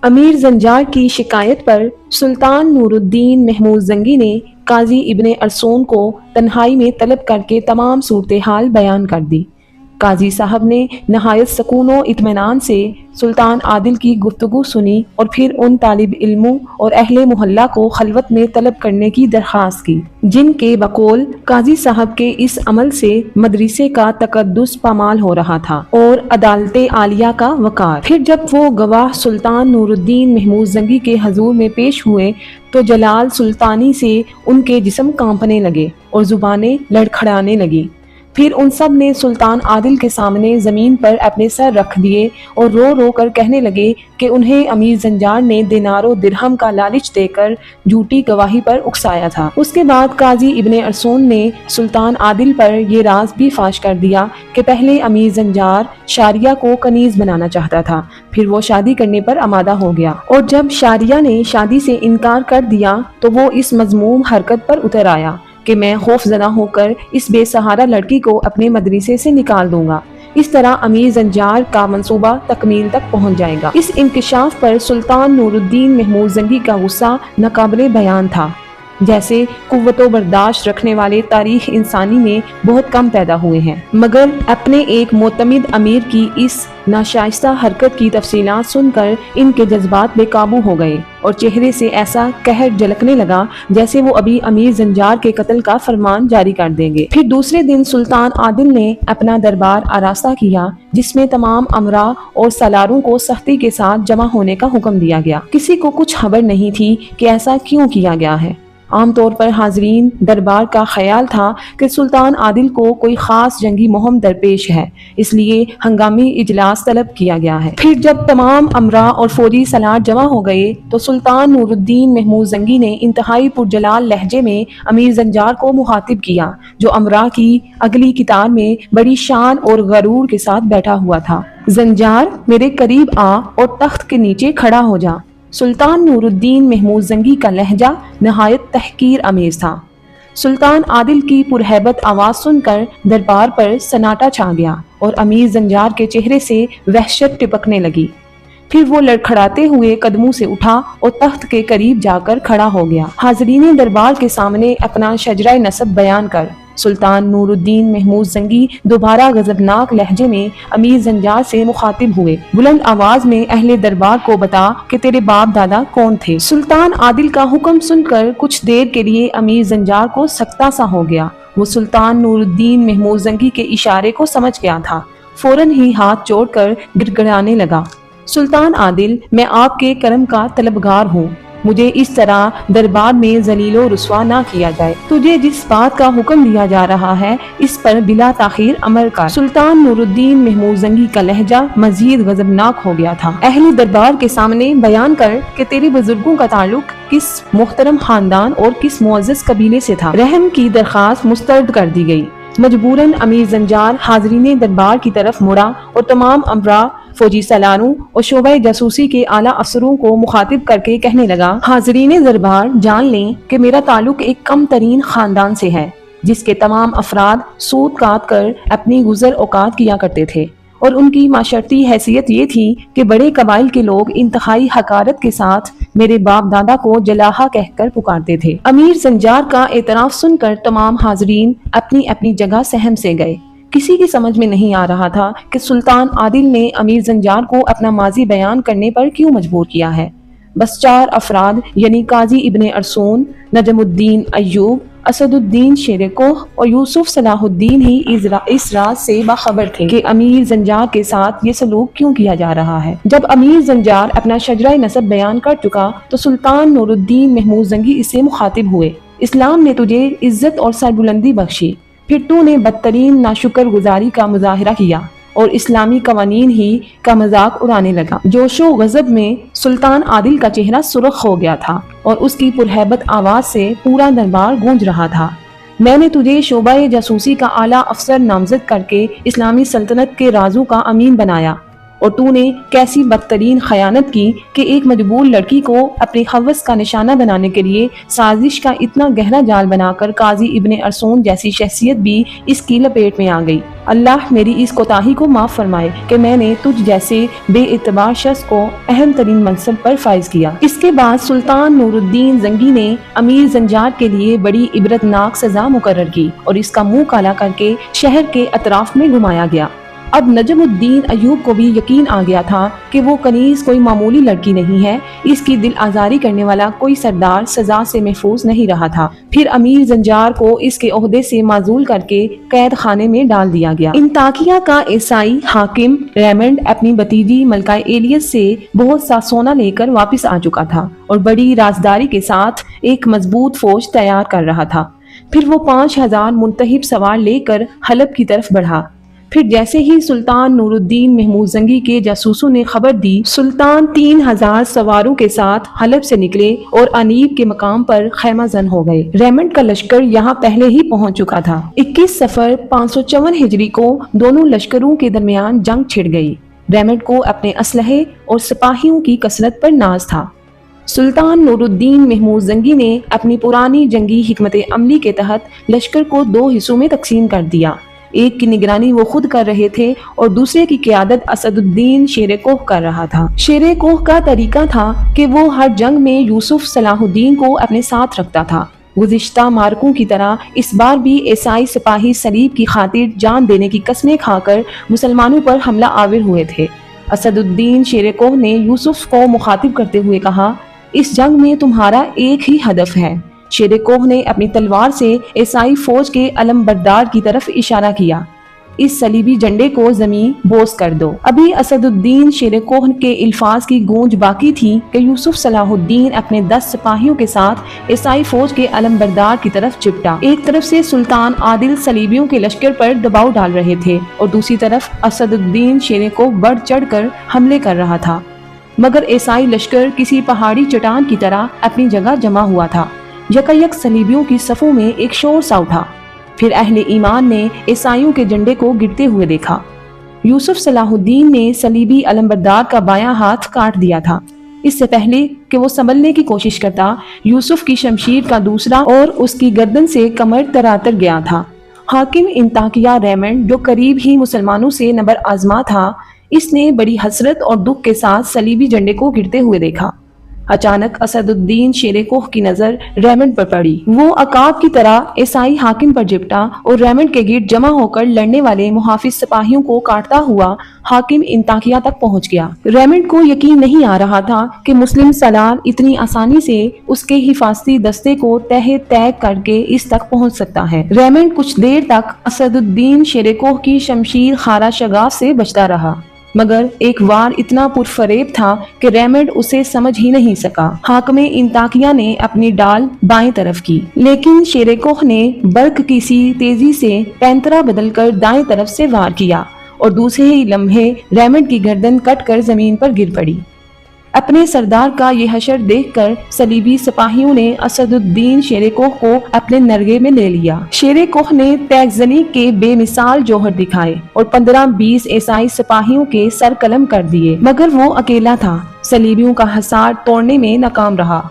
امیر زنجار کی شکایت پر سلطان نورالدین محمود زنگی نے قاضی ابن ارسون کو تنہائی میں طلب کر کے تمام صورتحال بیان کر دی۔ قاضی صاحب نے نہایت سکون و اطمینان سے سلطان عادل کی گفتگو سنی اور پھر ان طالب علموں اور اہل محلہ کو خلوت میں طلب کرنے کی درخواست کی، جن کے بقول قاضی صاحب کے اس عمل سے مدرسے کا تقدس پامال ہو رہا تھا اور عدالت عالیہ کا وقار۔ پھر جب وہ گواہ سلطان نورالدین محمود زنگی کے حضور میں پیش ہوئے تو جلال سلطانی سے ان کے جسم کانپنے لگے اور زبانیں لڑکھڑانے لگیں۔ پھر ان سب نے سلطان عادل کے سامنے زمین پر اپنے سر رکھ دیے اور رو رو کر کہنے لگے کہ انہیں امیر زنجار نے دینار و درہم کا لالچ دے کر جھوٹی گواہی پر اکسایا تھا۔ اس کے بعد قاضی ابن ارسون نے سلطان عادل پر یہ راز بھی فاش کر دیا کہ پہلے امیر زنجار شاریہ کو کنیز بنانا چاہتا تھا، پھر وہ شادی کرنے پر آمادہ ہو گیا، اور جب شاریہ نے شادی سے انکار کر دیا تو وہ اس مذموم حرکت پر اتر آیا کہ میں خوف زدہ ہو کر اس بے سہارا لڑکی کو اپنے مدرسے سے نکال دوں گا۔ اس طرح امیر زنجار کا منصوبہ تکمیل تک پہنچ جائے گا۔ اس انکشاف پر سلطان نورالدین محمود زنگی کا غصہ ناقابل بیان تھا، جیسے قوت و برداشت رکھنے والے تاریخ انسانی میں بہت کم پیدا ہوئے ہیں، مگر اپنے ایک معتمد امیر کی اس ناشائستہ حرکت کی تفصیلات سن کر ان کے جذبات بے قابو ہو گئے اور چہرے سے ایسا قہر جھلکنے لگا جیسے وہ ابھی امیر زنجار کے قتل کا فرمان جاری کر دیں گے۔ پھر دوسرے دن سلطان عادل نے اپنا دربار آراستہ کیا، جس میں تمام امراء اور سالاروں کو سختی کے ساتھ جمع ہونے کا حکم دیا گیا۔ کسی کو کچھ خبر نہیں تھی کہ ایسا کیوں کیا گیا ہے۔ عام طور پر حاضرین دربار کا خیال تھا کہ سلطان عادل کو کوئی خاص جنگی مہم درپیش ہے، اس لیے ہنگامی اجلاس طلب کیا گیا ہے۔ پھر جب تمام امراء اور فوجی سالار جمع ہو گئے تو سلطان نورالدین محمود زنگی نے انتہائی پرجلال لہجے میں امیر زنجار کو مخاطب کیا، جو امراء کی اگلی قطار میں بڑی شان اور غرور کے ساتھ بیٹھا ہوا تھا۔ زنجار، میرے قریب آ اور تخت کے نیچے کھڑا ہو جا۔ سلطان نورالدین محمود زنگی کا لہجہ نہایت تحقیر آمیز تھا۔ سلطان عادل کی پرہیبت آواز سن کر دربار پر سناٹا چھا گیا اور امیر زنجار کے چہرے سے وحشت ٹپکنے لگی۔ پھر وہ لڑکھڑاتے ہوئے قدموں سے اٹھا اور تخت کے قریب جا کر کھڑا ہو گیا۔ حاضرین دربار کے سامنے اپنا شجرہ نسب بیان کر سلطان نورالدین محمود زنگی دوبارہ غضبناک لہجے میں امیر زنجار سے مخاطب ہوئے، بلند آواز میں اہل دربار کو بتا کہ تیرے باپ دادا کون تھے۔ سلطان عادل کا حکم سن کر کچھ دیر کے لیے امیر زنجار کو سکتہ سا ہو گیا۔ وہ سلطان نورالدین محمود زنگی کے اشارے کو سمجھ گیا تھا، فوراً ہی ہاتھ جوڑ کر گڑگڑانے لگا، سلطان عادل، میں آپ کے کرم کا طلبگار ہوں، مجھے اس طرح دربار میں ذلیل و رسوا نہ کیا جائے۔ تجھے جس بات کا حکم دیا جا رہا ہے اس پر بلا تاخیر عمل کر۔ سلطان نورالدین محمود زنگی کا لہجہ مزید غضبناک ہو گیا تھا۔ اہل دربار کے سامنے بیان کر کہ تیرے بزرگوں کا تعلق کس محترم خاندان اور کس معزز قبیلے سے تھا۔ رحم کی درخواست مسترد کر دی گئی۔ مجبوراً امیر زنجار حاضرین دربار کی طرف مڑا اور تمام امراء، فوجی سالاروں اور شعبہ جاسوسی کے اعلیٰ افسروں کو مخاطب کر کے کہنے لگا، حاضرین دربار جان لیں کہ میرا تعلق ایک کم ترین خاندان سے ہے، جس کے تمام افراد سود کاٹ کر اپنی گزر اوقات کیا کرتے تھے، اور ان کی معاشرتی حیثیت یہ تھی کہ بڑے قبائل کے لوگ انتہائی حقارت کے ساتھ میرے باپ دادا کو جلاحہ کہہ کر پکارتے تھے۔ امیر زنجار کا اعتراف سن کر تمام حاضرین اپنی اپنی جگہ سہم سے گئے۔ کسی کی سمجھ میں نہیں آ رہا تھا کہ سلطان عادل نے امیر زنجار کو اپنا ماضی بیان کرنے پر کیوں مجبور کیا ہے۔ بس 4 افراد یعنی قاضی ابن ارسون، نجم الدین ایوب، اسد الدین شیر کوہ اور یوسف صلاح الدین ہی اس راز سے باخبر تھے کہ امیر زنجار کے ساتھ یہ سلوک کیوں کیا جا رہا ہے۔ جب امیر زنجار اپنا شجرہ نسب بیان کر چکا تو سلطان نورالدین محمود زنگی اس سے مخاطب ہوئے، اسلام نے تجھے عزت اور سربلندی بخشی، پھر تو نے بدترین ناشکر گزاری کا مظاہرہ کیا اور اسلامی قوانین ہی کا مذاق اڑانے لگا۔ جوش و غضب میں سلطان عادل کا چہرہ سرخ ہو گیا تھا اور اس کی پرہیبت آواز سے پورا دربار گونج رہا تھا۔ میں نے تجھے شعبہ جاسوسی کا اعلیٰ افسر نامزد کر کے اسلامی سلطنت کے رازوں کا امین بنایا، اور تو نے کیسی بدترین خیانت کی کہ ایک مجبور لڑکی کو اپنی ہوس کا نشانہ بنانے کے لیے سازش کا اتنا گہرا جال بنا کر قاضی ابن ارسون جیسی شخصیت بھی اس کی لپیٹ میں آ گئی۔ اللہ میری اس کوتاہی کو معاف فرمائے کہ میں نے تجھ جیسے بے اعتبار شخص کو اہم ترین منصب پر فائز کیا۔ اس کے بعد سلطان نور الدین زنگی نے امیر زنجار کے لیے بڑی عبرتناک سزا مقرر کی اور اس کا منہ کالا کر کے شہر کے اطراف میں گھمایا گیا۔ اب نجم الدین ایوب کو بھی یقین آ گیا تھا کہ وہ کنیز کوئی معمولی لڑکی نہیں ہے، اس کی دل آزاری کرنے والا کوئی سردار سزا سے محفوظ نہیں رہا تھا۔ پھر امیر زنجار کو اس کے عہدے سے معزول کر کے قید خانے میں ڈال دیا گیا۔ انطاکیہ کا عیسائی حاکم ریمنڈ اپنی بھتیجی ملکہ ایلیس سے بہت سا سونا لے کر واپس آ چکا تھا اور بڑی رازداری کے ساتھ ایک مضبوط فوج تیار کر رہا تھا۔ پھر وہ 5000 منتخب سوار لے کر حلب کی طرف بڑھا۔ پھر جیسے ہی سلطان نور الدین محمود زنگی کے جاسوسوں نے خبر دی، سلطان 3000 سواروں کے ساتھ حلب سے نکلے اور انیب کے مقام پر خیمہ زن ہو گئے۔ ریمنڈ کا لشکر یہاں پہلے ہی پہنچ چکا تھا۔ 21 صفر 554 ہجری کو دونوں لشکروں کے درمیان جنگ چھڑ گئی۔ ریمنڈ کو اپنے اسلحے اور سپاہیوں کی کثرت پر ناز تھا۔ سلطان نور الدین محمود زنگی نے اپنی پرانی جنگی حکمت عملی کے تحت لشکر کو 2 حصوں میں تقسیم کر دیا۔ ایک کی نگرانی وہ خود کر رہے تھے اور دوسرے کی قیادت اسد الدین شیر کوہ کر رہا تھا۔ شیر کوہ کا طریقہ تھا کہ وہ ہر جنگ میں یوسف صلاح الدین کو اپنے ساتھ رکھتا تھا۔ گزشتہ مارکوں کی طرح اس بار بھی عیسائی سپاہی صلیب کی خاطر جان دینے کی قسمیں کھا کر مسلمانوں پر حملہ آور ہوئے تھے۔ اسد الدین شیر کوہ نے یوسف کو مخاطب کرتے ہوئے کہا، اس جنگ میں تمہارا ایک ہی ہدف ہے۔ شیر کوہ نے اپنی تلوار سے عیسائی فوج کے علم بردار کی طرف اشارہ کیا، اس صلیبی جھنڈے کو زمین بوس کر دو۔ ابھی اسد الدین شیر کوہ کے الفاظ کی گونج باقی تھی کہ یوسف صلاح الدین اپنے 10 سپاہیوں کے ساتھ عیسائی فوج کے علم بردار کی طرف چپٹا۔ ایک طرف سے سلطان عادل صلیبیوں کے لشکر پر دباؤ ڈال رہے تھے اور دوسری طرف اسد الدین شیر کوہ بڑھ چڑھ کر حملے کر رہا تھا، مگر عیسائی لشکر کسی پہاڑی چٹان کی طرح اپنی جگہ جمع ہوا تھا۔ یکایک صلیبیوں کی صفوں میں ایک شور سا اٹھا، پھر اہل ایمان نے عیسائیوں کے جھنڈے کو گرتے ہوئے دیکھا۔ یوسف صلاح الدین نے صلیبی علمبردار کا بایاں ہاتھ کاٹ دیا تھا۔ اس سے پہلے کہ وہ سنبھلنے کی کوشش کرتا، یوسف کی شمشیر کا دوسرا اور اس کی گردن سے کمر تراتر گیا تھا۔ حاکم انطاکیہ ریمنڈ، جو قریب ہی مسلمانوں سے نبر آزما تھا، اس نے بڑی حسرت اور دکھ کے ساتھ صلیبی جھنڈے کو گرتے ہوئے دیکھا۔ اچانک اسد الدین شیر کوہ کی نظر ریمنڈ پر پڑی۔ وہ عقاب کی طرح عیسائی حاکم پر جھپٹا اور ریمنڈ کے گرد جمع ہو کر لڑنے والے محافظ سپاہیوں کو کاٹتا ہوا حاکم انطاکیہ تک پہنچ گیا۔ ریمنڈ کو یقین نہیں آ رہا تھا کہ مسلم سالار اتنی آسانی سے اس کے حفاظتی دستے کو تہہ تیگ کر کے اس تک پہنچ سکتا ہے۔ ریمنڈ کچھ دیر تک اسد الدین شیر کوہ کی شمشیر خارا شگاف سے بچتا رہا، مگر ایک وار اتنا پرفریب تھا کہ ریمنڈ اسے سمجھ ہی نہیں سکا۔ حاکم انطاکیہ نے اپنی ڈال بائیں طرف کی، لیکن شیر کوہ نے برق کی سی تیزی سے پینترا بدل کر دائیں طرف سے وار کیا اور دوسرے ہی لمحے ریمنڈ کی گردن کٹ کر زمین پر گر پڑی۔ اپنے سردار کا یہ حشر دیکھ کر صلیبی سپاہیوں نے اسد الدین شیر کوہ کو اپنے نرغے میں لے لیا۔ شیر کوہ نے تیغ زنی کے بے مثال جوہر دکھائے اور 15-20 عیسائی سپاہیوں کے سر قلم کر دیے، مگر وہ اکیلا تھا، صلیبیوں کا حصار توڑنے میں ناکام رہا۔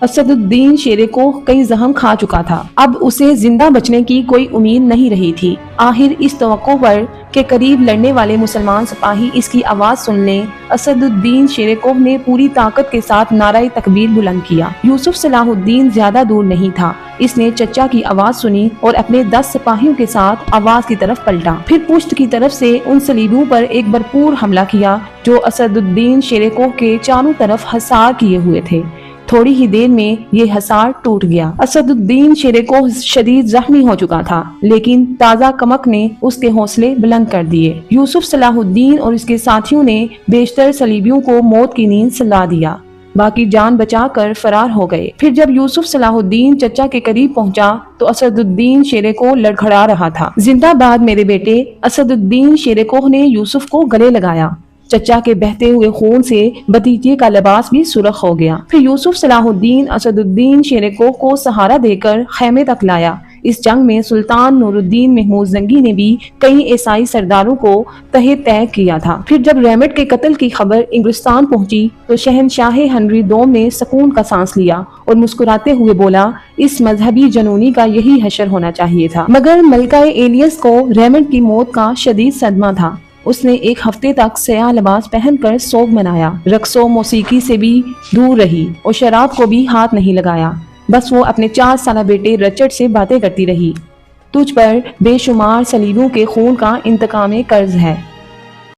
اسد الدین شیر کوہ کئی زخم کھا چکا تھا، اب اسے زندہ بچنے کی کوئی امید نہیں رہی تھی۔ آخر اس توقع پر کہ قریب لڑنے والے مسلمان سپاہی اس کی آواز سن لیں، اسد الدین شیر کوہ نے پوری طاقت کے ساتھ نعرہ تکبیر بلند کیا۔ یوسف صلاح الدین زیادہ دور نہیں تھا، اس نے چچا کی آواز سنی اور اپنے 10 سپاہیوں کے ساتھ آواز کی طرف پلٹا، پھر پشت کی طرف سے ان صلیبیوں پر ایک بھرپور حملہ کیا جو اسد الدین شیر کوہ کے چاروں طرف حصار کیے ہوئے تھے۔ تھوڑی ہی دیر میں یہ حصار ٹوٹ گیا۔ اسد الدین شیر کوہ شدید زخمی ہو چکا تھا، لیکن تازہ کمک نے اس کے حوصلے بلند کر دیے۔ یوسف صلاح الدین اور اس کے ساتھیوں نے بیشتر صلیبیوں کو موت کی نیند سلا دیا، باقی جان بچا کر فرار ہو گئے۔ پھر جب یوسف صلاح الدین چچا کے قریب پہنچا تو اسد الدین شیر کوہ لڑکھڑا رہا تھا۔ زندہ باد میرے بیٹے، اسد الدین شیر کوہ نے یوسف کو گلے لگایا۔ چچا کے بہتے ہوئے خون سے بھتیجے کا لباس بھی سرخ ہو گیا۔ پھر یوسف صلاح الدین اسد الدین شیر کوہ کو سہارا دے کر خیمے تک لایا۔ اس جنگ میں سلطان نور الدین محمود زنگی نے بھی کئی عیسائی سرداروں کو تحت طے کیا تھا۔ پھر جب ریمنڈ کے قتل کی خبر انگلستان پہنچی تو شہنشاہ ہنری دوم نے سکون کا سانس لیا اور مسکراتے ہوئے بولا، اس مذہبی جنونی کا یہی حشر ہونا چاہیے تھا۔ مگر ملکہ ایلیس کو ریمنڈ کی موت کا شدید صدمہ تھا۔ اس نے ایک ہفتے تک سیاہ لباس پہن کر سوگ منایا، رقص و موسیقی سے بھی دور رہی اور شراب کو بھی ہاتھ نہیں لگایا۔ بس وہ اپنے 4 سالہ بیٹے رچرڈ سے باتیں کرتی رہی، تجھ پر بے شمار صلیبوں کے خون کا انتقام قرض ہے۔